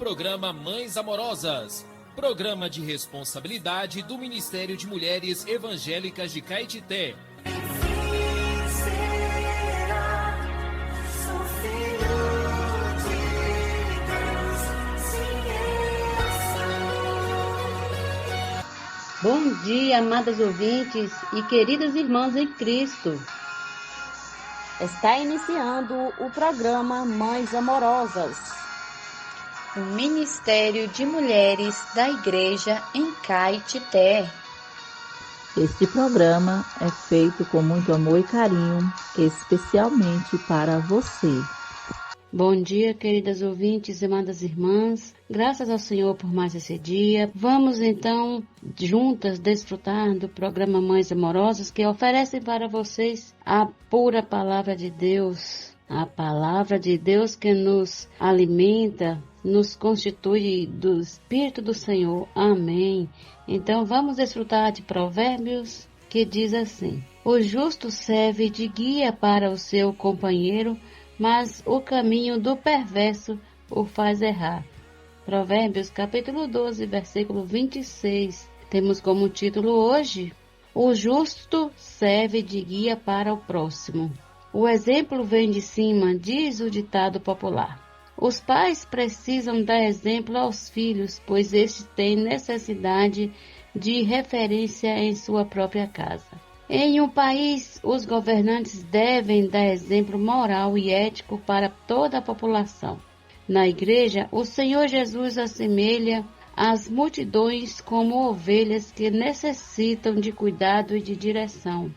programa Mães Amorosas, programa de responsabilidade do Ministério de Mulheres Evangélicas de Caetité. Bom dia, amadas ouvintes e queridas irmãs em Cristo. Está iniciando o programa Mães Amorosas, o Ministério de Mulheres da Igreja em Caetité. Este programa é feito com muito amor e carinho, especialmente para você. Bom dia, queridas ouvintes e amadas irmãs. Graças ao Senhor por mais esse dia. Vamos então juntas desfrutar do programa Mães Amorosas, que oferece para vocês a pura palavra de Deus. A palavra de Deus que nos alimenta, nos constitui do Espírito do Senhor. Amém. Então vamos desfrutar de Provérbios, que diz assim: o justo serve de guia para o seu companheiro, mas o caminho do perverso o faz errar. Provérbios capítulo 12, versículo 26. Temos como título hoje: o justo serve de guia para o próximo. O exemplo vem de cima, diz o ditado popular. Os pais precisam dar exemplo aos filhos, pois estes têm necessidade de referência em sua própria casa. Em um país, os governantes devem dar exemplo moral e ético para toda a população. Na igreja, o Senhor Jesus assemelha as multidões como ovelhas que necessitam de cuidado e de direção.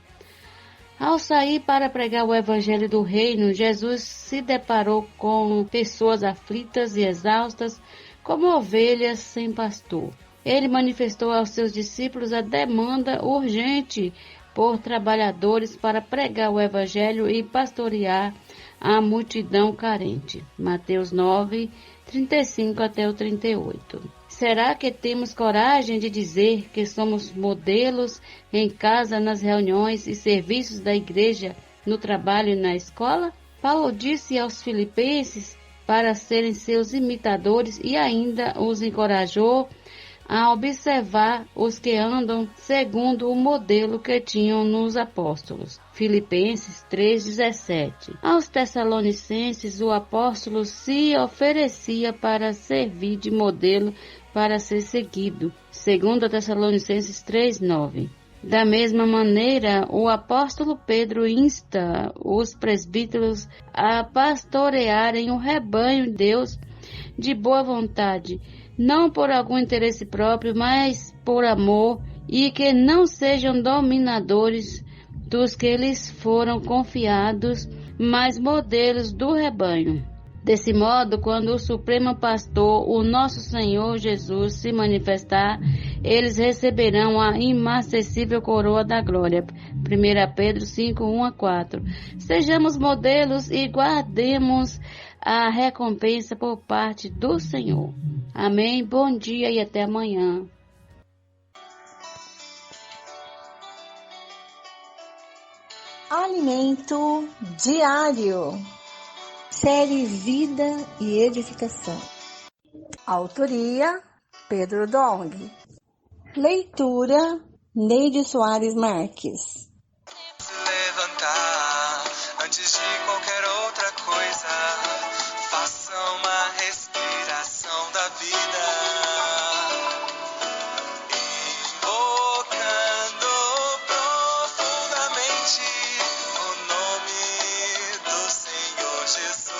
Ao sair para pregar o evangelho do reino, Jesus se deparou com pessoas aflitas e exaustas, como ovelhas sem pastor. Ele manifestou aos seus discípulos a demanda urgente por trabalhadores para pregar o evangelho e pastorear a multidão carente. Mateus 9, 35 até o 38. Será que temos coragem de dizer que somos modelos em casa, nas reuniões e serviços da igreja, no trabalho e na escola? Paulo disse aos filipenses para serem seus imitadores e ainda os encorajou a observar os que andam segundo o modelo que tinham nos apóstolos. Filipenses 3,17. Aos Tessalonicenses, o apóstolo se oferecia para servir de modelo para ser seguido. 2 Tessalonicenses 3,9. Da mesma maneira, o apóstolo Pedro insta os presbíteros a pastorearem o rebanho de Deus de boa vontade, não por algum interesse próprio, mas por amor, e que não sejam dominadores dos que lhes foram confiados, mas modelos do rebanho. Desse modo, quando o Supremo Pastor, o nosso Senhor Jesus, se manifestar, eles receberão a inacessível coroa da glória. 1 Pedro 5, 1 a 4. Sejamos modelos e guardemos a recompensa por parte do Senhor. Amém. Bom dia e até amanhã. Alimento diário. Série Vida e Edificação. Autoria: Pedro Dong. Leitura: Neide Soares Marques. Levantar antes de qualquer outra coisa. Faça uma respiração da vida. Invocando profundamente o nome do Senhor Jesus.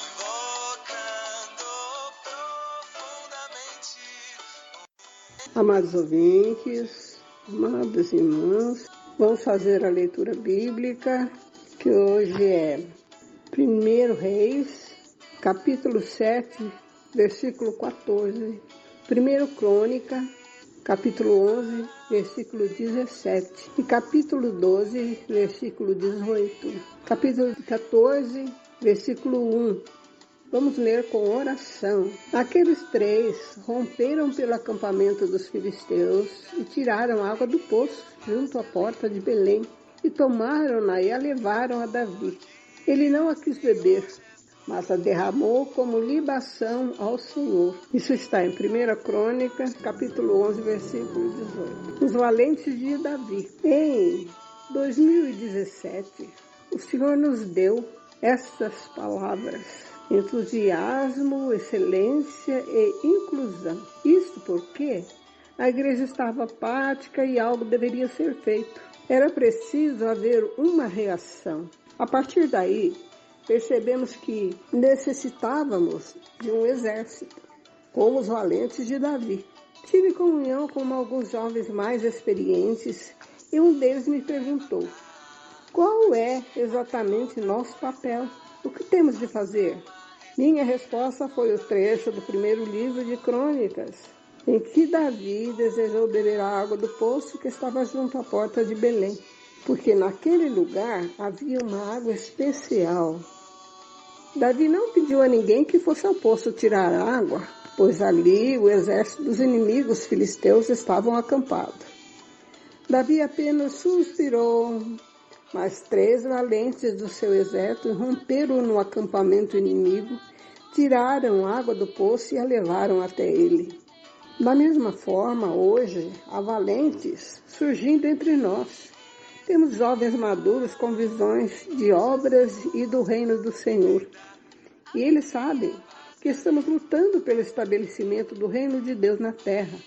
Invocando profundamente. Amados ouvintes, amadas irmãs, vamos fazer a leitura bíblica, que hoje é 1 Reis, capítulo 7, versículo 14, 1 Crônica, capítulo 11, versículo 17, e capítulo 12, versículo 18, capítulo 14, versículo 1. Vamos ler com oração. Aqueles 3 romperam pelo acampamento dos filisteus e tiraram água do poço junto à porta de Belém e tomaram-na e a levaram a Davi. Ele não a quis beber, mas a derramou como libação ao Senhor. Isso está em 1 Crônica, capítulo 11, versículo 18. Os valentes de Davi. Em 2017, o Senhor nos deu estas palavras: entusiasmo, excelência e inclusão. Isto porque a igreja estava apática e algo deveria ser feito. Era preciso haver uma reação. A partir daí, percebemos que necessitávamos de um exército, como os valentes de Davi. Tive comunhão com alguns jovens mais experientes e um deles me perguntou: qual é exatamente nosso papel? O que temos de fazer? Minha resposta foi o trecho do primeiro livro de Crônicas, em que Davi desejou beber a água do poço que estava junto à porta de Belém, porque naquele lugar havia uma água especial. Davi não pediu a ninguém que fosse ao poço tirar água, pois ali o exército dos inimigos filisteus estavam acampados. Davi apenas suspirou, mas 3 valentes do seu exército romperam no acampamento inimigo, tiraram água do poço e a levaram até ele. Da mesma forma, hoje, há valentes surgindo entre nós. Temos jovens maduros com visões de obras e do reino do Senhor. E eles sabem que estamos lutando pelo estabelecimento do reino de Deus na terra.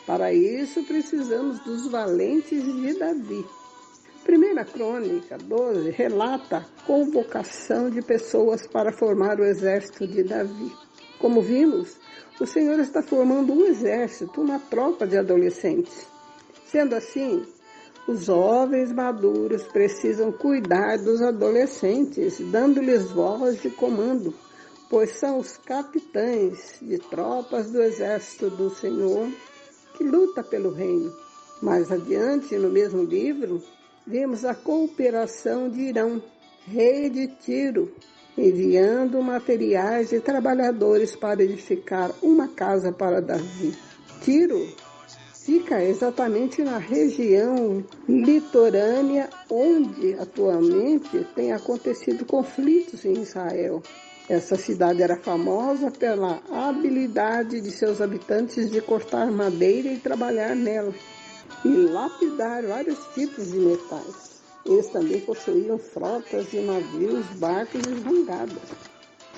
Para isso, precisamos dos valentes de Davi. 1 Crônica 12 relata a convocação de pessoas para formar o exército de Davi. Como vimos, o Senhor está formando um exército, uma tropa de adolescentes. Sendo assim, os jovens maduros precisam cuidar dos adolescentes, dando-lhes voz de comando, pois são os capitães de tropas do exército do Senhor que luta pelo reino. Mais adiante, no mesmo livro, vemos a cooperação de Irão, rei de Tiro, enviando materiais e trabalhadores para edificar uma casa para Davi. Tiro fica exatamente na região litorânea onde atualmente tem acontecido conflitos em Israel. Essa cidade era famosa pela habilidade de seus habitantes de cortar madeira e trabalhar nela, e lapidar vários tipos de metais. Eles também possuíam frotas de navios, barcos e jangadas.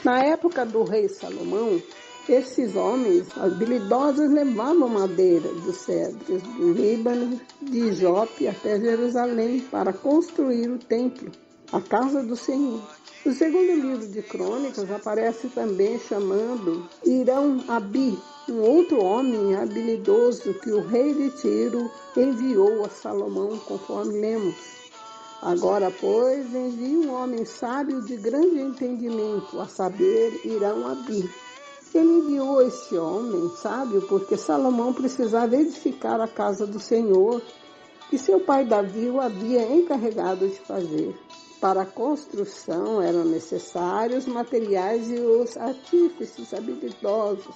Na época do rei Salomão, esses homens habilidosos levavam madeira dos cedros do Líbano, de Jope até Jerusalém para construir o templo, a casa do Senhor. No segundo livro de Crônicas aparece também chamando Irão-Abi, um outro homem habilidoso que o rei de Tiro enviou a Salomão, conforme lemos. Agora, pois, envie um homem sábio de grande entendimento, a saber, Irão-Abi. Ele enviou esse homem sábio porque Salomão precisava edificar a casa do Senhor, que seu pai Davi o havia encarregado de fazer. Para a construção eram necessários materiais e os artífices habilidosos.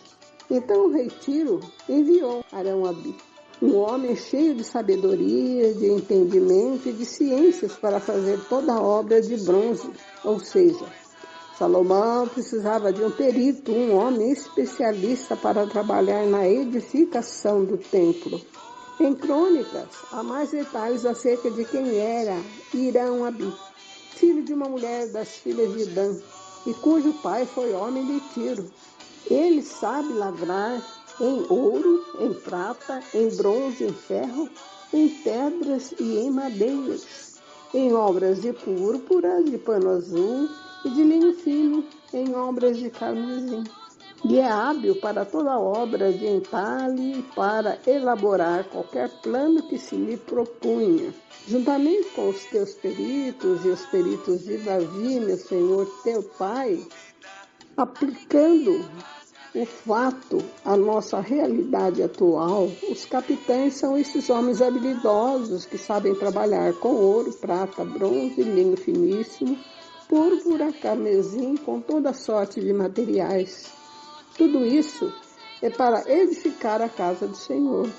Então o rei Tiro enviou Arão-Abi, um homem cheio de sabedoria, de entendimento e de ciências para fazer toda a obra de bronze. Ou seja, Salomão precisava de um perito, um homem especialista para trabalhar na edificação do templo. Em Crônicas, há mais detalhes acerca de quem era Irão-Abi, filho de uma mulher das filhas de Dan, e cujo pai foi homem de Tiro. Ele sabe lavrar em ouro, em prata, em bronze, em ferro, em pedras e em madeiras, em obras de púrpura, de pano azul e de linho fino, em obras de carmesim. E é hábil para toda obra de entalhe e para elaborar qualquer plano que se lhe propunha. Juntamente com os teus peritos e os peritos de Davi, meu Senhor, teu Pai, aplicando o fato à nossa realidade atual, os capitães são esses homens habilidosos que sabem trabalhar com ouro, prata, bronze, linho finíssimo, púrpura, carmesim, com toda sorte de materiais. Tudo isso é para edificar a casa do Senhor.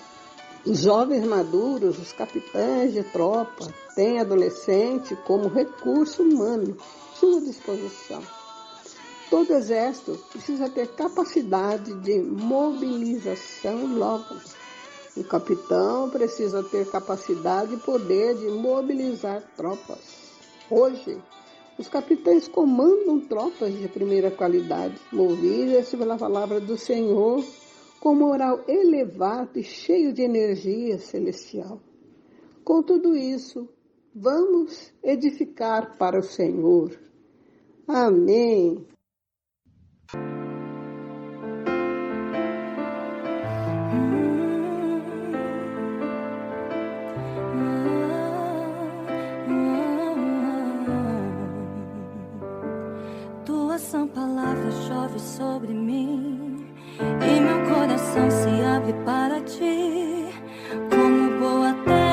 Os jovens maduros, os capitães de tropa, têm adolescente como recurso humano à sua disposição. Todo exército precisa ter capacidade de mobilização logo. O capitão precisa ter capacidade e poder de mobilizar tropas. Hoje, os capitães comandam tropas de primeira qualidade, movidas pela palavra do Senhor, com moral elevado e cheio de energia celestial. Com tudo isso, vamos edificar para o Senhor. Amém. Tua sã palavra chove sobre mim e meu coração se abre para ti, como boa terra.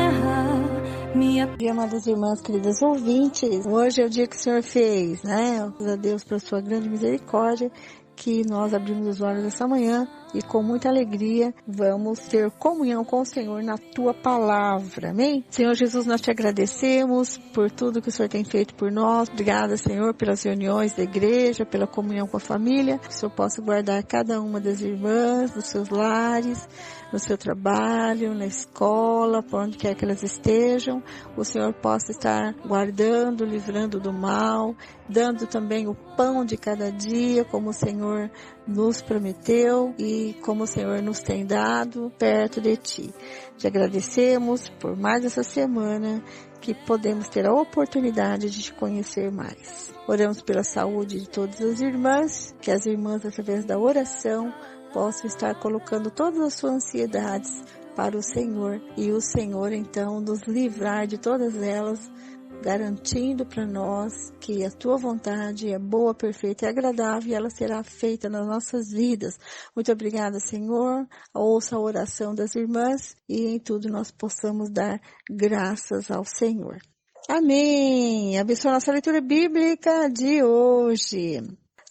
Bom dia, amadas irmãs, queridas ouvintes. Hoje é o dia que o Senhor fez, né? Graças a Deus pela sua grande misericórdia, que nós abrimos os olhos essa manhã e com muita alegria vamos ter comunhão com o Senhor na tua palavra, amém? Senhor Jesus, nós te agradecemos por tudo que o Senhor tem feito por nós. Obrigada, Senhor, pelas reuniões da igreja, pela comunhão com a família. Que o Senhor possa guardar cada uma das irmãs, dos seus lares, no seu trabalho, na escola, por onde quer que elas estejam. O Senhor possa estar guardando, livrando do mal, dando também o pão de cada dia, como o Senhor nos prometeu e como o Senhor nos tem dado perto de Ti. Te agradecemos por mais essa semana que podemos ter a oportunidade de Te conhecer mais. Oramos pela saúde de todas as irmãs, que as irmãs, através da oração, possam estar colocando todas as suas ansiedades para o Senhor e o Senhor, então, nos livrar de todas elas, garantindo para nós que a tua vontade é boa, perfeita e agradável e ela será feita nas nossas vidas. Muito obrigada, Senhor. Ouça a oração das irmãs e em tudo nós possamos dar graças ao Senhor. Amém. Abençoa a nossa leitura bíblica de hoje.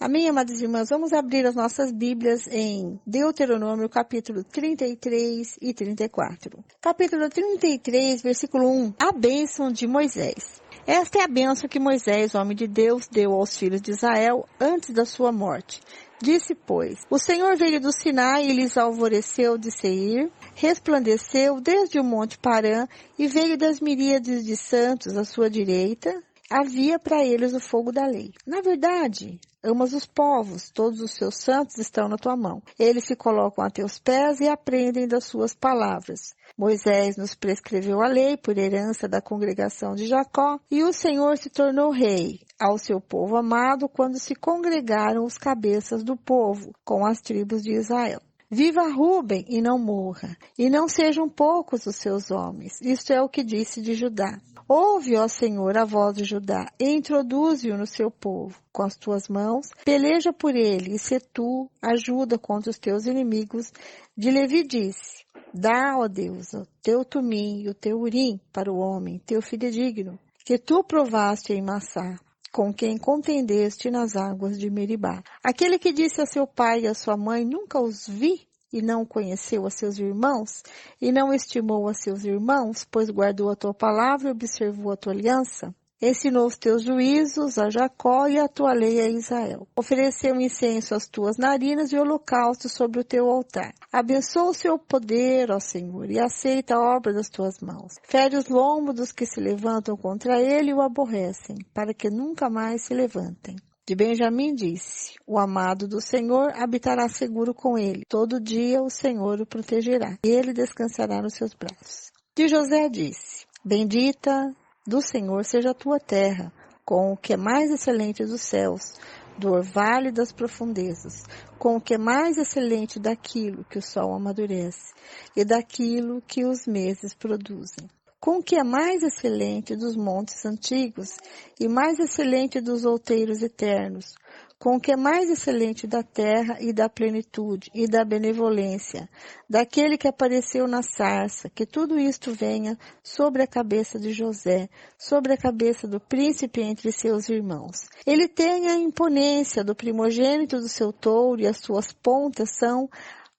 Amém, amadas irmãs? Vamos abrir as nossas Bíblias em Deuteronômio, capítulo 33 e 34. Capítulo 33, versículo 1. A bênção de Moisés. Esta é a bênção que Moisés, homem de Deus, deu aos filhos de Israel antes da sua morte. Disse, pois, o Senhor veio do Sinai e lhes alvoreceu de Seir, resplandeceu desde o monte Parã e veio das miríades de santos à sua direita. Havia para eles o fogo da lei. Na verdade, amas os povos, todos os seus santos estão na tua mão. Eles se colocam a teus pés e aprendem das suas palavras. Moisés nos prescreveu a lei por herança da congregação de Jacó, e o Senhor se tornou rei ao seu povo amado quando se congregaram os cabeças do povo com as tribos de Israel. Viva Ruben e não morra, e não sejam poucos os seus homens. Isto é o que disse de Judá. Ouve, ó Senhor, a voz de Judá, e introduze-o no seu povo. Com as tuas mãos, peleja por ele, e se tu ajuda contra os teus inimigos. De Levi disse, dá, ó Deus, o teu tumim e o teu urim para o homem, teu fidedigno, que tu provaste em Massá, com quem contendeste nas águas de Meribá. Aquele que disse a seu pai e a sua mãe, nunca os vi, e não conheceu a seus irmãos, e não estimou a seus irmãos, pois guardou a tua palavra e observou a tua aliança. Ensinou os teus juízos a Jacó e a tua lei a Israel. Ofereceu incenso às tuas narinas e holocausto sobre o teu altar. Abençoa o seu poder, ó Senhor, e aceita a obra das tuas mãos. Fere os lombos dos que se levantam contra ele e o aborrecem, para que nunca mais se levantem. De Benjamim disse, o amado do Senhor habitará seguro com ele. Todo dia o Senhor o protegerá, e ele descansará nos seus braços. De José disse, bendita do Senhor seja a tua terra, com o que é mais excelente dos céus, do orvalho das profundezas, com o que é mais excelente daquilo que o sol amadurece, e daquilo que os meses produzem. Com o que é mais excelente dos montes antigos e mais excelente dos outeiros eternos, com o que é mais excelente da terra e da plenitude e da benevolência, daquele que apareceu na sarça, que tudo isto venha sobre a cabeça de José, sobre a cabeça do príncipe entre seus irmãos. Ele tem a imponência do primogênito do seu touro e as suas pontas são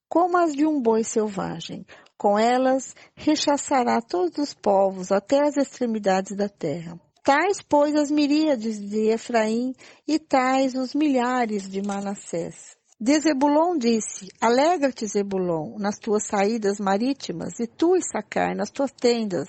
como as de um boi selvagem. Com elas rechaçará todos os povos até as extremidades da terra. Tais, pois, as miríades de Efraim e tais os milhares de Manassés. De Zebulon disse, alegra-te, Zebulon, nas tuas saídas marítimas, e tu, Issacar, nas tuas tendas.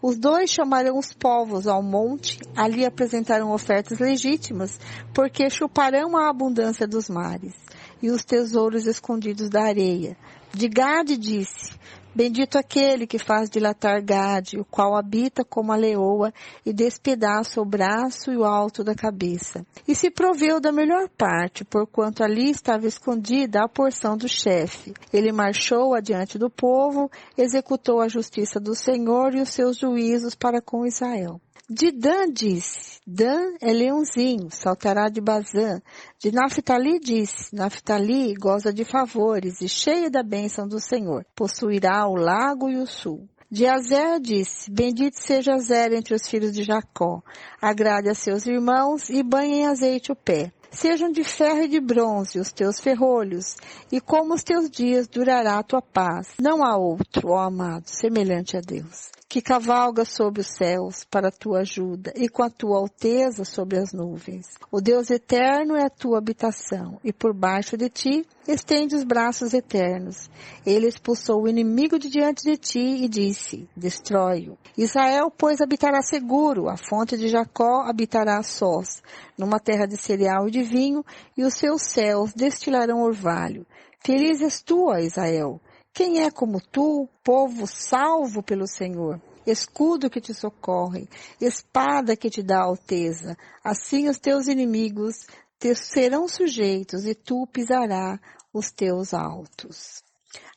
Os dois chamarão os povos ao monte, ali apresentarão ofertas legítimas, porque chuparão a abundância dos mares, e os tesouros escondidos da areia. De Gade disse, bendito aquele que faz dilatar Gade, o qual habita como a leoa e despedaça o braço e o alto da cabeça. E se proveu da melhor parte, porquanto ali estava escondida a porção do chefe. Ele marchou adiante do povo, executou a justiça do Senhor e os seus juízos para com Israel. De Dan disse, Dan é leãozinho, saltará de Bazã. De Naftali disse, Naftali goza de favores e cheia da bênção do Senhor, possuirá o lago e o sul. De Azer disse, bendito seja Azer entre os filhos de Jacó, agrade a seus irmãos e banhe em azeite o pé. Sejam de ferro e de bronze os teus ferrolhos, e como os teus dias durará a tua paz. Não há outro, ó amado, semelhante a Deus, que cavalga sobre os céus para a tua ajuda, e com a tua alteza sobre as nuvens. O Deus eterno é a tua habitação, e por baixo de ti estende os braços eternos. Ele expulsou o inimigo de diante de ti e disse, destrói-o. Israel, pois, habitará seguro, a fonte de Jacó habitará a sós, numa terra de cereal e de vinho, e os seus céus destilarão orvalho. Feliz és tu, ó Israel! Quem é como tu, povo salvo pelo Senhor? Escudo que te socorre, espada que te dá alteza. Assim os teus inimigos te serão sujeitos e tu pisarás os teus altos.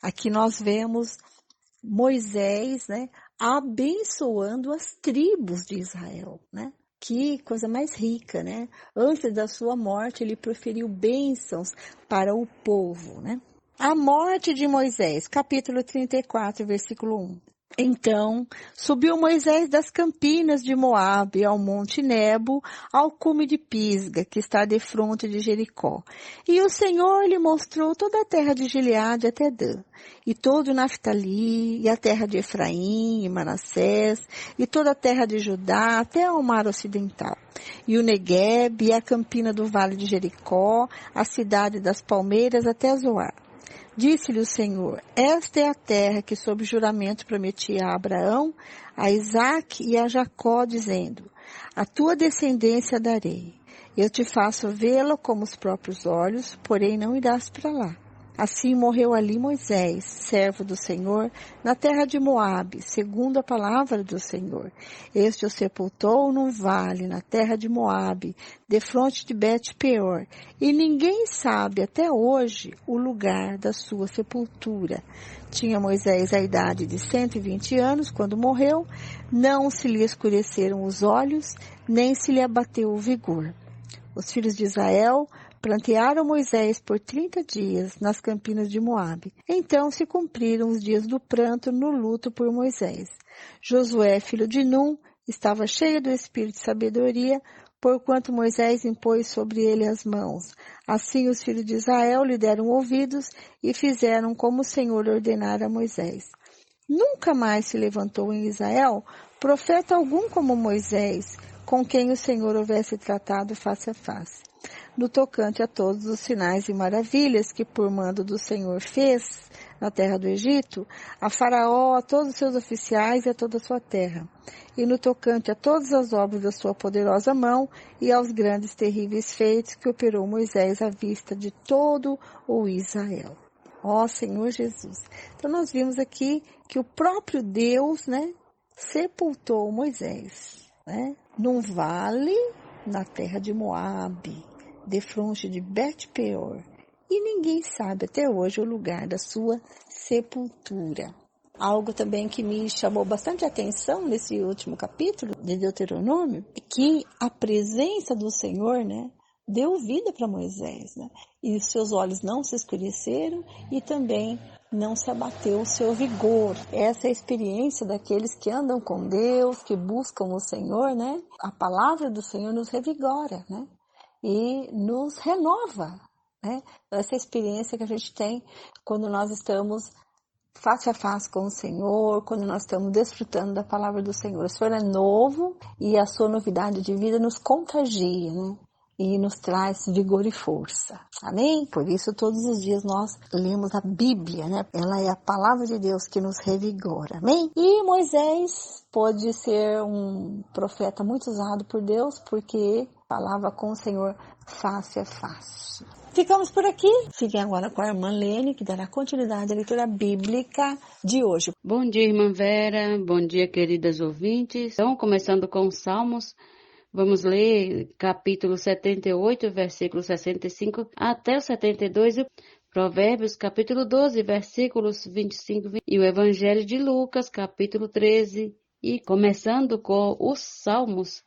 Aqui nós vemos Moisés, né, abençoando as tribos de Israel, né? Que coisa mais rica, né? Antes da sua morte, ele proferiu bênçãos para o povo, né? A morte de Moisés, capítulo 34, versículo 1. Então, subiu Moisés das campinas de Moabe ao monte Nebo, ao cume de Pisga, que está defronte de Jericó. E o Senhor lhe mostrou toda a terra de Gileade até Dan, e todo o Naftali, e a terra de Efraim e Manassés, e toda a terra de Judá até ao mar ocidental. E o Negueb, e a campina do vale de Jericó, a cidade das palmeiras até Zoar. Disse-lhe o Senhor, esta é a terra que sob juramento prometi a Abraão, a Isaque e a Jacó, dizendo, a tua descendência darei. Eu te faço vê-la como os próprios olhos, porém não irás para lá. Assim morreu ali Moisés, servo do Senhor, na terra de Moabe, segundo a palavra do Senhor. Este o sepultou num vale, na terra de Moabe, defronte de Bet-peor. E ninguém sabe até hoje o lugar da sua sepultura. Tinha Moisés a idade de 120 anos quando morreu, não se lhe escureceram os olhos, nem se lhe abateu o vigor. Os filhos de Israel plantearam Moisés por 30 dias nas campinas de Moabe. Então se cumpriram os dias do pranto no luto por Moisés. Josué, filho de Num, estava cheio do espírito de sabedoria, porquanto Moisés impôs sobre ele as mãos. Assim os filhos de Israel lhe deram ouvidos e fizeram como o Senhor ordenara a Moisés. Nunca mais se levantou em Israel profeta algum como Moisés, com quem o Senhor houvesse tratado face a face. No tocante a todos os sinais e maravilhas que por mando do Senhor fez na terra do Egito, a Faraó, a todos os seus oficiais e a toda a sua terra. E no tocante a todas as obras da sua poderosa mão e aos grandes terríveis feitos que operou Moisés à vista de todo o Israel. Ó Senhor Jesus! Então nós vimos aqui que o próprio Deus, né, sepultou Moisés, né, num vale na terra de Moabe, defronte de Bet-peor, e ninguém sabe até hoje o lugar da sua sepultura. Algo também que me chamou bastante atenção nesse último capítulo de Deuteronômio é que a presença do Senhor, né, deu vida para Moisés, né, e os seus olhos não se escureceram e também não se abateu o seu vigor. Essa é a experiência daqueles que andam com Deus, que buscam o Senhor, né? A palavra do Senhor nos revigora, né? E nos renova, né? Essa experiência que a gente tem quando nós estamos face a face com o Senhor, quando nós estamos desfrutando da palavra do Senhor. O Senhor é novo e a sua novidade de vida nos contagia, né? E nos traz vigor e força. Amém? Por isso, todos os dias nós lemos a Bíblia, né? Ela é a palavra de Deus que nos revigora. Amém? E Moisés pode ser um profeta muito usado por Deus, porque falava com o Senhor face a face. Ficamos por aqui. Fiquem agora com a irmã Lene, que dará continuidade à leitura bíblica de hoje. Bom dia, irmã Vera. Bom dia, queridas ouvintes. Então, começando com os Salmos, vamos ler capítulo 78, versículo 65 até o 72, Provérbios, capítulo 12, versículos 25 e o Evangelho de Lucas, capítulo 13, e começando com os Salmos,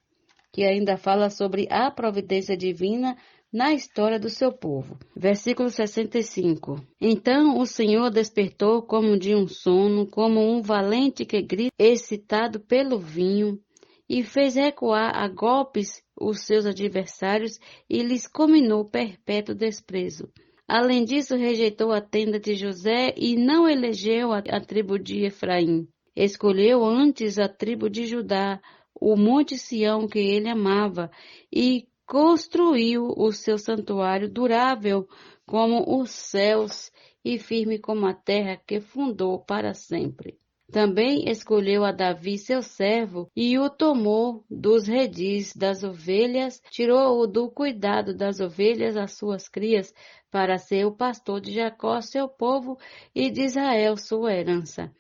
que ainda fala sobre a providência divina na história do seu povo. Versículo 65. Então o Senhor despertou como de um sono, como um valente que grita, excitado pelo vinho, e fez recuar a golpes os seus adversários e lhes comminou perpétuo desprezo. Além disso, rejeitou a tenda de José e não elegeu a tribo de Efraim. Escolheu antes a tribo de Judá, o monte Sião que ele amava, e construiu o seu santuário durável como os céus e firme como a terra que fundou para sempre. Também escolheu a Davi, seu servo, e o tomou dos redis das ovelhas, tirou-o do cuidado das ovelhas, as suas crias, para ser o pastor de Jacó, seu povo, e de Israel, sua herança.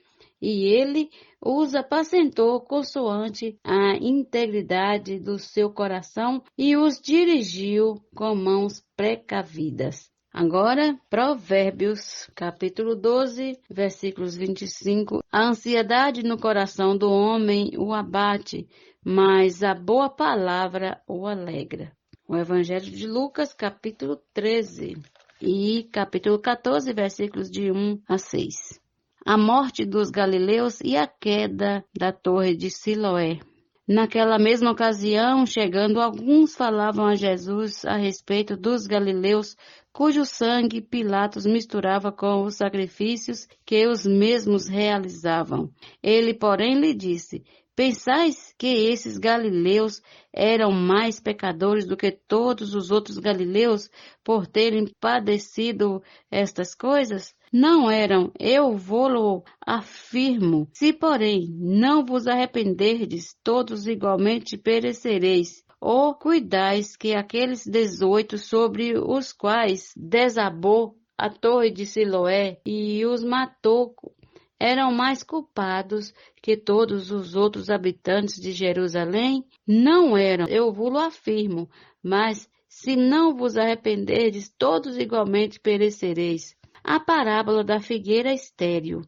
E ele os apacentou consoante a integridade do seu coração e os dirigiu com mãos precavidas. Agora, Provérbios, capítulo 12, versículos 25. A ansiedade no coração do homem o abate, mas a boa palavra o alegra. O Evangelho de Lucas, capítulo 13 e capítulo 14, versículos de 1 a 6. A morte dos galileus e a queda da torre de Siloé. Naquela mesma ocasião, chegando, alguns falavam a Jesus a respeito dos galileus, cujo sangue Pilatos misturava com os sacrifícios que os mesmos realizavam. Ele, porém, lhe disse: Pensais que esses galileus eram mais pecadores do que todos os outros galileus por terem padecido estas coisas? Não eram, eu vô-lo afirmo. Se, porém, não vos arrependerdes, todos igualmente perecereis. Ou cuidais que aqueles 18 sobre os quais desabou a torre de Siloé e os matou, eram mais culpados que todos os outros habitantes de Jerusalém? Não eram, eu vos afirmo, mas se não vos arrependerdes, todos igualmente perecereis. A parábola da figueira estéril.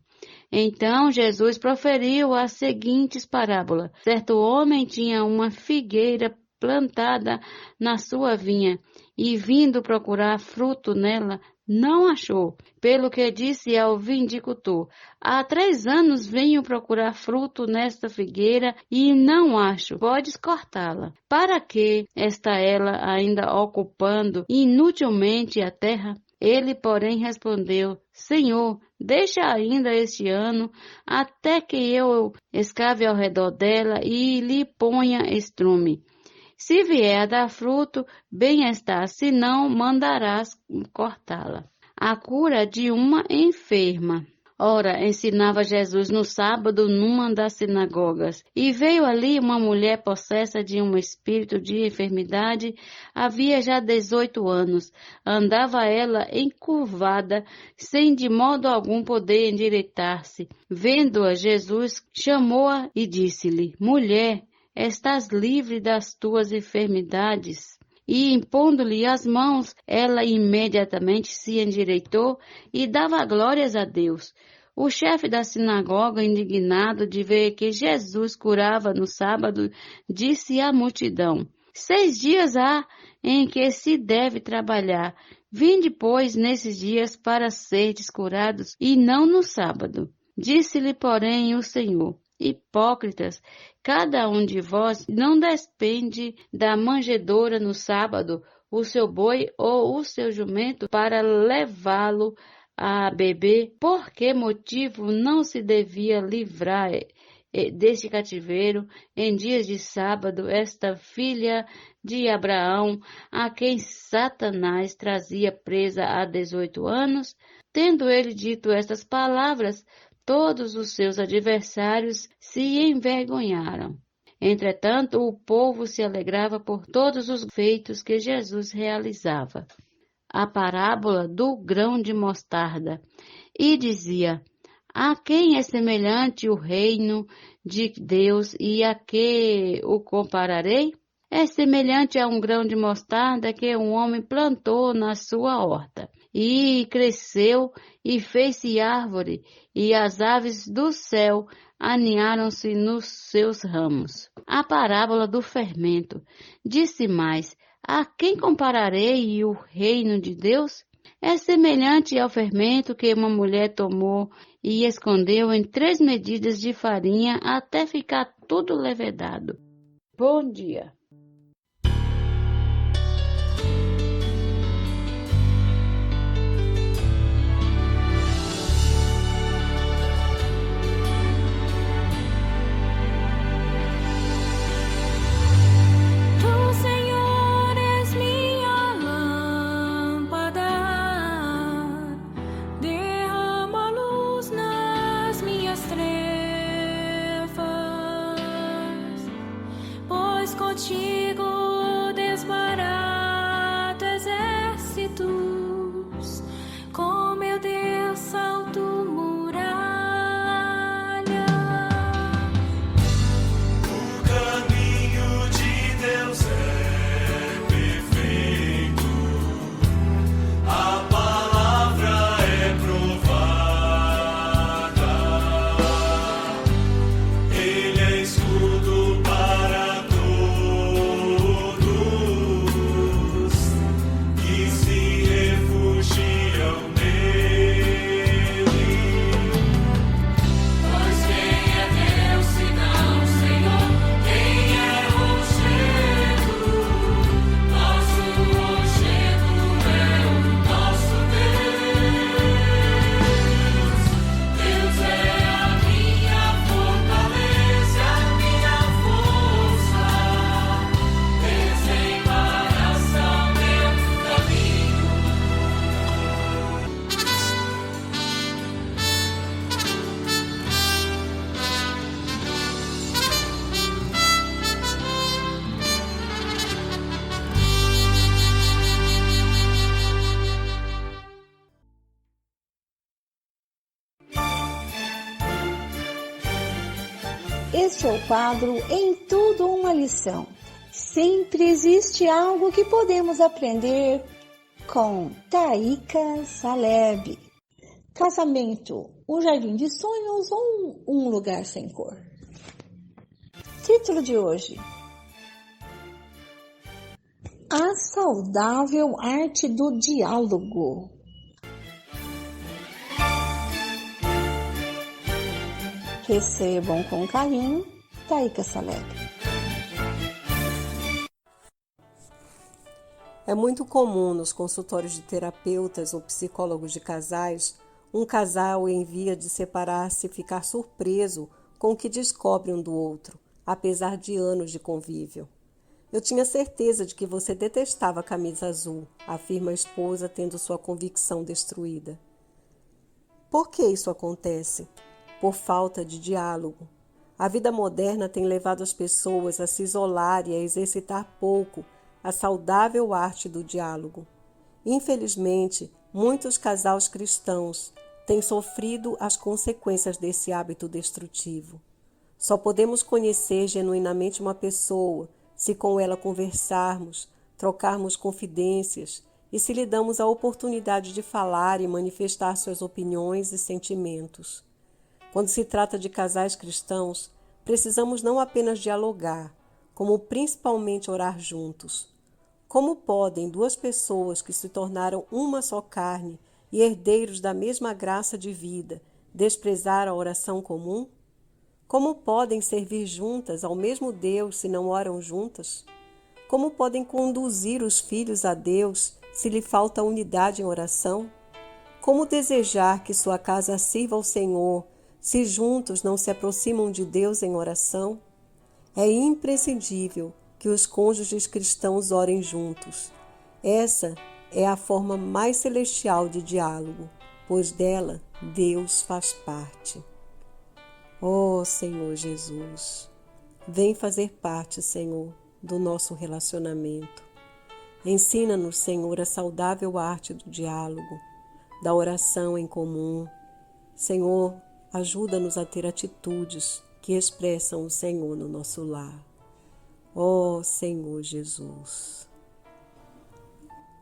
Então Jesus proferiu as seguintes parábolas. Certo homem tinha uma figueira plantada na sua vinha, e vindo procurar fruto nela, não achou. Pelo que disse ao vindicultor: há 3 anos venho procurar fruto nesta figueira e não acho. Podes cortá-la. Para que está ela ainda ocupando inutilmente a terra? Ele, porém, respondeu: Senhor, deixa ainda este ano, até que eu escave ao redor dela e lhe ponha estrume. Se vier a dar fruto, bem está, se não, mandarás cortá-la. A cura de uma enferma. Ora, ensinava Jesus no sábado numa das sinagogas, e veio ali uma mulher possessa de um espírito de enfermidade, havia já 18 anos. Andava ela encurvada, sem de modo algum poder endireitar-se. Vendo-a, Jesus chamou-a e disse-lhe: Mulher, estás livre das tuas enfermidades. E, impondo-lhe as mãos, ela imediatamente se endireitou e dava glórias a Deus. O chefe da sinagoga, indignado de ver que Jesus curava no sábado, disse à multidão: 6 dias há em que se deve trabalhar. Vinde, pois, nesses dias para serdes curados, e não no sábado. Disse-lhe, porém, o Senhor: Hipócritas, cada um de vós não despende da manjedoura no sábado o seu boi ou o seu jumento para levá-lo a beber, por que motivo não se devia livrar deste cativeiro em dias de sábado esta filha de Abraão, a quem Satanás trazia presa há 18 anos? Tendo ele dito estas palavras, todos os seus adversários se envergonharam. Entretanto, o povo se alegrava por todos os feitos que Jesus realizava. A parábola do grão de mostarda. E dizia: a quem é semelhante o reino de Deus e a que o compararei? É semelhante a um grão de mostarda que um homem plantou na sua horta, e cresceu e fez-se árvore, e as aves do céu aninharam-se nos seus ramos. A parábola do fermento. Disse mais: a quem compararei o reino de Deus? É semelhante ao fermento que uma mulher tomou e escondeu em 3 medidas de farinha até ficar tudo levedado. Bom dia. Contigo desbarato exércitos, com meu Deus salto muralha. O caminho de Deus é perfeito, a palavra é provada, Ele é escudo para Este é o quadro Em Tudo Uma Lição. Sempre existe algo que podemos aprender com Taíka Saleb. Casamento, um jardim de sonhos ou um lugar sem cor? Título de hoje: A saudável arte do diálogo. Recebam com carinho, Taíka Saleb. É muito comum nos consultórios de terapeutas ou psicólogos de casais, um casal em via de separar-se ficar surpreso com o que descobre um do outro, apesar de anos de convívio. Eu tinha certeza de que você detestava a camisa azul, afirma a esposa tendo sua convicção destruída. Por que isso acontece? Por falta de diálogo. A vida moderna tem levado as pessoas a se isolar e a exercitar pouco a saudável arte do diálogo. Infelizmente, muitos casais cristãos têm sofrido as consequências desse hábito destrutivo. Só podemos conhecer genuinamente uma pessoa se com ela conversarmos, trocarmos confidências e se lhe damos a oportunidade de falar e manifestar suas opiniões e sentimentos. Quando se trata de casais cristãos, precisamos não apenas dialogar, como principalmente orar juntos. Como podem duas pessoas que se tornaram uma só carne e herdeiros da mesma graça de vida desprezar a oração comum? Como podem servir juntas ao mesmo Deus se não oram juntas? Como podem conduzir os filhos a Deus se lhe falta unidade em oração? Como desejar que sua casa sirva ao Senhor se juntos não se aproximam de Deus em oração? É imprescindível que os cônjuges cristãos orem juntos. Essa é a forma mais celestial de diálogo, pois dela Deus faz parte. Ó Senhor Jesus, vem fazer parte, Senhor, do nosso relacionamento. Ensina-nos, Senhor, a saudável arte do diálogo, da oração em comum. Senhor, ajuda-nos a ter atitudes que expressam o Senhor no nosso lar. Ó Senhor Jesus.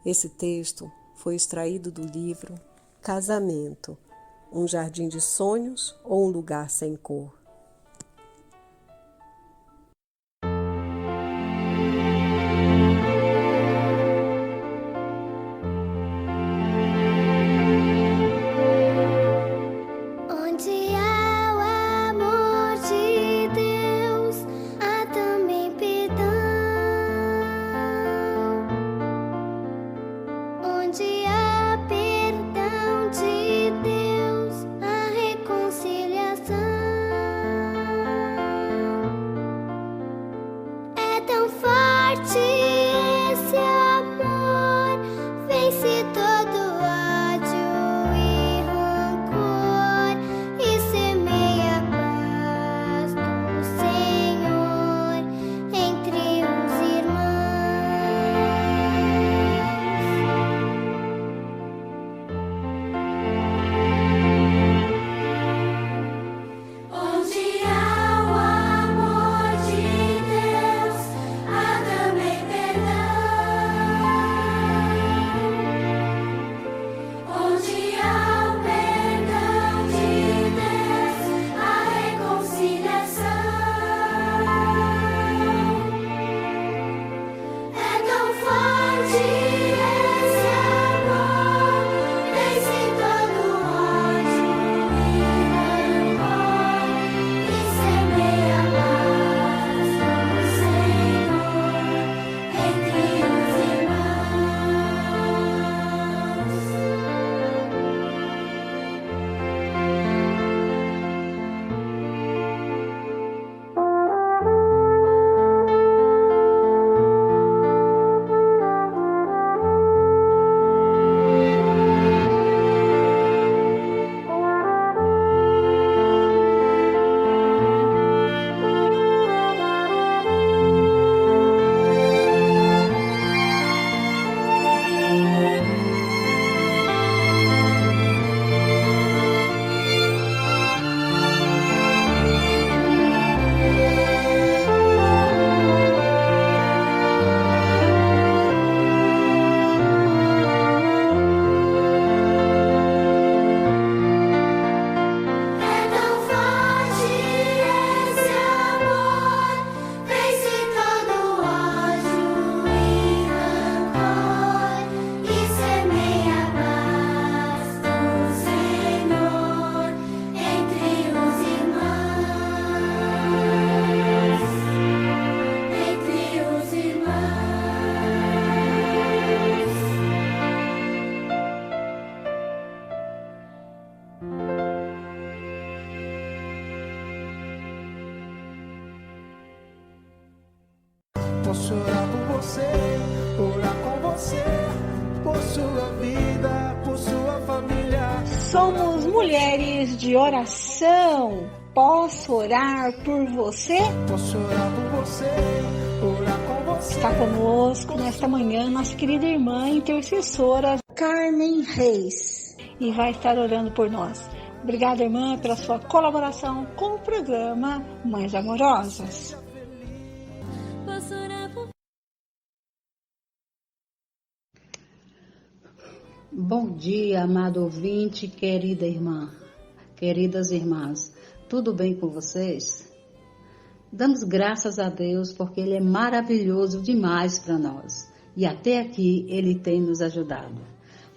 Esse texto foi extraído do livro Casamento, um jardim de sonhos ou um lugar sem cor? Posso orar por você, orar com você, por sua vida, por sua família. Somos mulheres de oração. Posso orar por você? Posso orar por você, orar com você. Está conosco nesta manhã nossa querida irmã intercessora Carmen Reis e vai estar orando por nós. Obrigada, irmã, pela sua colaboração com o programa Mães Amorosas. Bom dia, amado ouvinte, querida irmã, queridas irmãs. Tudo bem com vocês? Damos graças a Deus porque Ele é maravilhoso demais para nós. E até aqui Ele tem nos ajudado.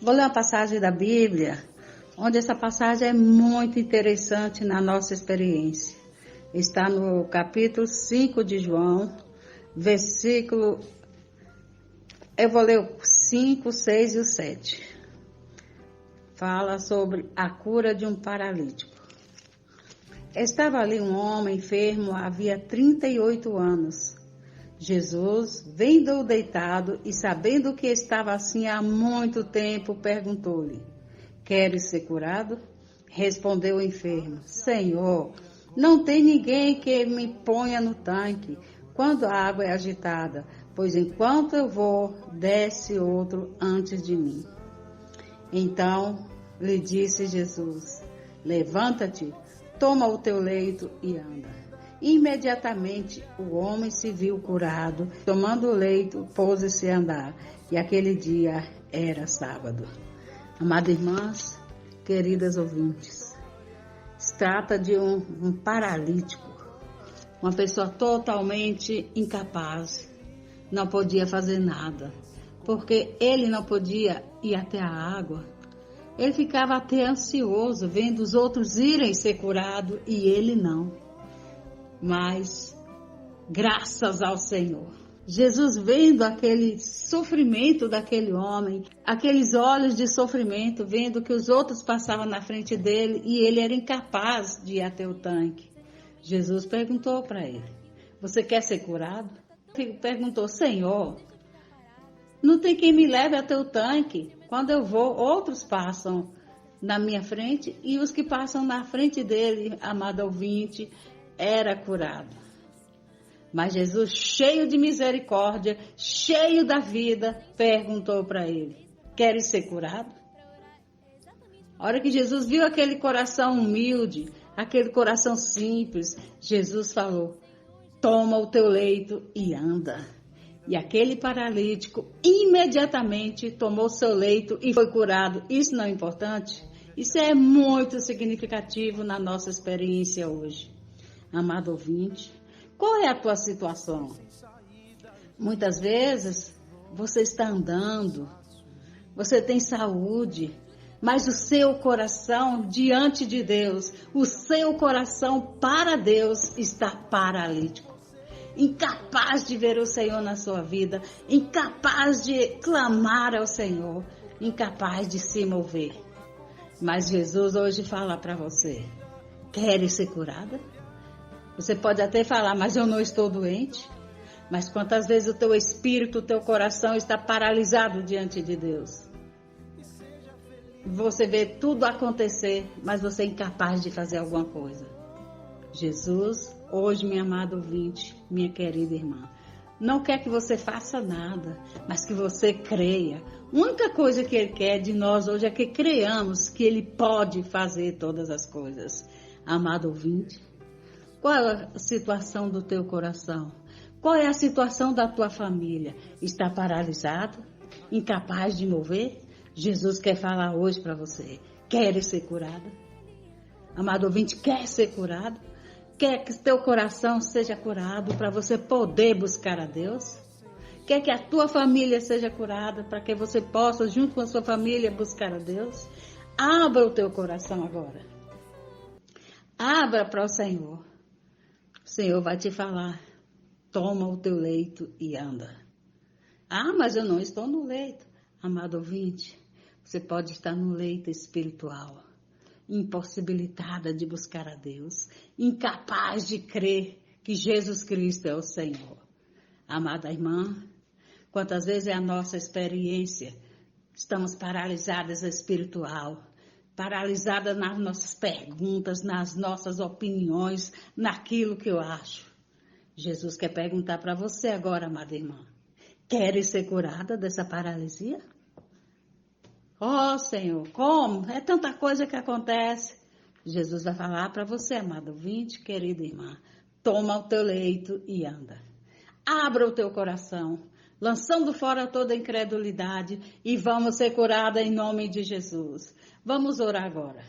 Vou ler uma passagem da Bíblia, onde essa passagem é muito interessante na nossa experiência. Está no capítulo 5 de João, versículo... Eu vou ler o 5, 6 e o 7. fala sobre a cura de um paralítico. Estava ali um homem enfermo havia 38 anos. Jesus, vendo-o deitado e sabendo que estava assim há muito tempo, perguntou-lhe: queres ser curado? Respondeu o enfermo: Senhor, não tem ninguém que me ponha no tanque quando a água é agitada, pois enquanto eu vou, desce outro antes de mim. Então lhe disse Jesus: levanta-te, toma o teu leito e anda. Imediatamente o homem se viu curado, tomando o leito, pôs-se a andar, e aquele dia era sábado. Amadas irmãs, queridas ouvintes, se trata de um paralítico, uma pessoa totalmente incapaz, não podia fazer nada, porque ele não podia ir até a água. Ele ficava até ansioso, vendo os outros irem ser curados e ele não. Mas, graças ao Senhor, Jesus vendo aquele sofrimento daquele homem, aqueles olhos de sofrimento, vendo que os outros passavam na frente dele e ele era incapaz de ir até o tanque, Jesus perguntou para ele: você quer ser curado? Ele perguntou: Senhor, não tem quem me leve até o tanque. Quando eu vou, outros passam na minha frente e os que passam na frente dele, amado ouvinte, era curado. Mas Jesus, cheio de misericórdia, cheio da vida, perguntou para ele: queres ser curado? A hora que Jesus viu aquele coração humilde, aquele coração simples, Jesus falou: toma o teu leito e anda. E aquele paralítico imediatamente tomou seu leito e foi curado. Isso não é importante? Isso é muito significativo na nossa experiência hoje. Amado ouvinte, qual é a tua situação? Muitas vezes você está andando, você tem saúde, mas o seu coração diante de Deus, o seu coração para Deus está paralítico. Incapaz de ver o Senhor na sua vida, incapaz de clamar ao Senhor, incapaz de se mover. Mas Jesus hoje fala para você: queres ser curada? Você pode até falar: mas eu não estou doente. Mas quantas vezes o teu espírito, o teu coração está paralisado diante de Deus? Você vê tudo acontecer, mas você é incapaz de fazer alguma coisa. Jesus, hoje, minha amada ouvinte, minha querida irmã, não quer que você faça nada, mas que você creia. A única coisa que Ele quer de nós hoje é que creiamos que Ele pode fazer todas as coisas. Amado ouvinte, qual é a situação do teu coração? Qual é a situação da tua família? Está paralisado? Incapaz de mover? Jesus quer falar hoje para você: quer ser curado? Amado ouvinte, quer ser curado? Quer que teu coração seja curado para você poder buscar a Deus? Quer que a tua família seja curada para que você possa, junto com a sua família, buscar a Deus? Abra o teu coração agora. Abra para o Senhor. O Senhor vai te falar: toma o teu leito e anda. Ah, mas eu não estou no leito. Amado ouvinte, você pode estar no leito espiritual, impossibilitada de buscar a Deus, incapaz de crer que Jesus Cristo é o Senhor. Amada irmã, quantas vezes é a nossa experiência? Estamos paralisadas espiritual, paralisadas nas nossas perguntas, nas nossas opiniões, naquilo que eu acho. Jesus quer perguntar para você agora, amada irmã: queres ser curada dessa paralisia? Oh, Senhor, como? É tanta coisa que acontece. Jesus vai falar para você, amado ouvinte, querida irmã: toma o teu leito e anda. Abra o teu coração, lançando fora toda a incredulidade, e vamos ser curadas em nome de Jesus. Vamos orar agora.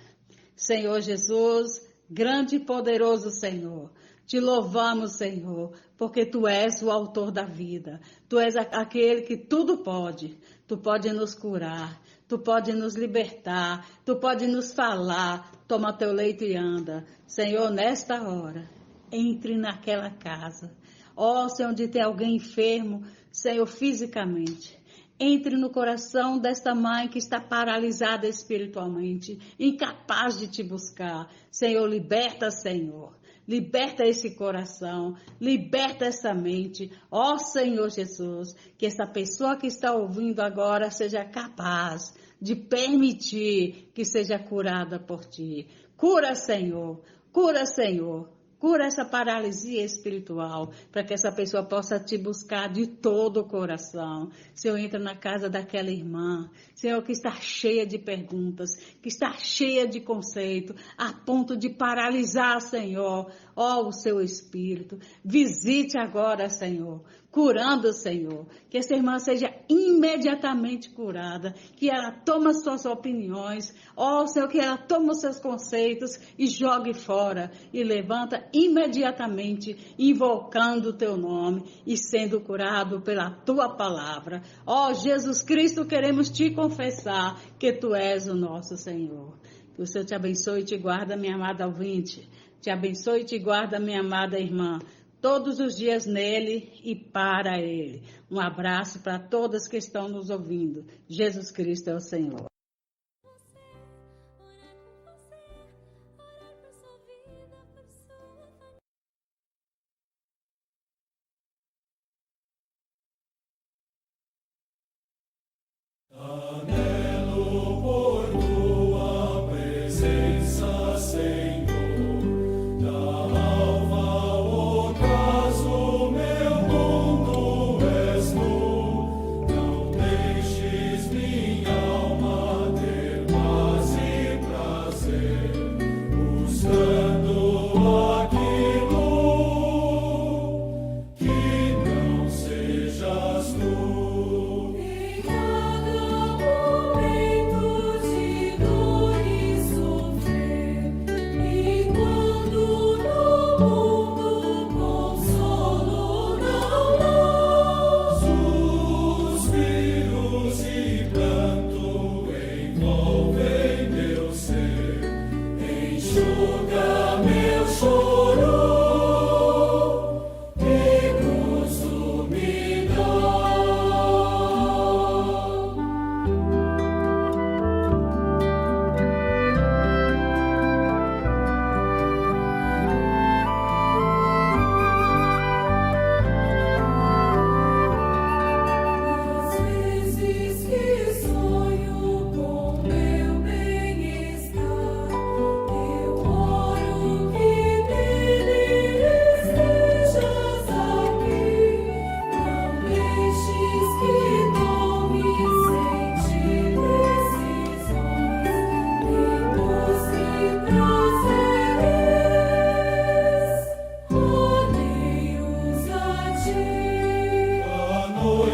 Senhor Jesus, grande e poderoso Senhor, te louvamos, Senhor, porque Tu és o autor da vida. Tu és aquele que tudo pode. Tu pode nos curar, Tu pode nos libertar, Tu pode nos falar: toma teu leito e anda. Senhor, nesta hora, entre naquela casa. Ó, Senhor, onde tem alguém enfermo, Senhor, fisicamente. Entre no coração desta mãe que está paralisada espiritualmente, incapaz de te buscar. Senhor, liberta, Senhor. Liberta esse coração, liberta essa mente. Ó Senhor Jesus, que essa pessoa que está ouvindo agora seja capaz de permitir que seja curada por ti. Cura, Senhor. Cura, Senhor. Cura essa paralisia espiritual, para que essa pessoa possa te buscar de todo o coração. Senhor, entra na casa daquela irmã, Senhor, que está cheia de perguntas, que está cheia de conceito, a ponto de paralisar, Senhor, ó, o seu espírito. Visite agora, Senhor, curando, Senhor, que essa irmã seja imediatamente curada, que ela tome suas opiniões, ó, Senhor, que ela tome os seus conceitos e jogue fora, e levanta imediatamente, invocando o teu nome e sendo curado pela tua palavra. Ó, Jesus Cristo, queremos te confessar que tu és o nosso Senhor. Que o Senhor te abençoe e te guarda, minha amada ouvinte. Te abençoe e te guarda, minha amada irmã. Todos os dias nele e para ele. Um abraço para todas que estão nos ouvindo. Jesus Cristo é o Senhor. Anelo por tua presença, Senhor, da alva ao ocaso, meu mundo és tu. Não deixes minha alma ter paz e prazer, buscando aquilo que não sejas tu. Noite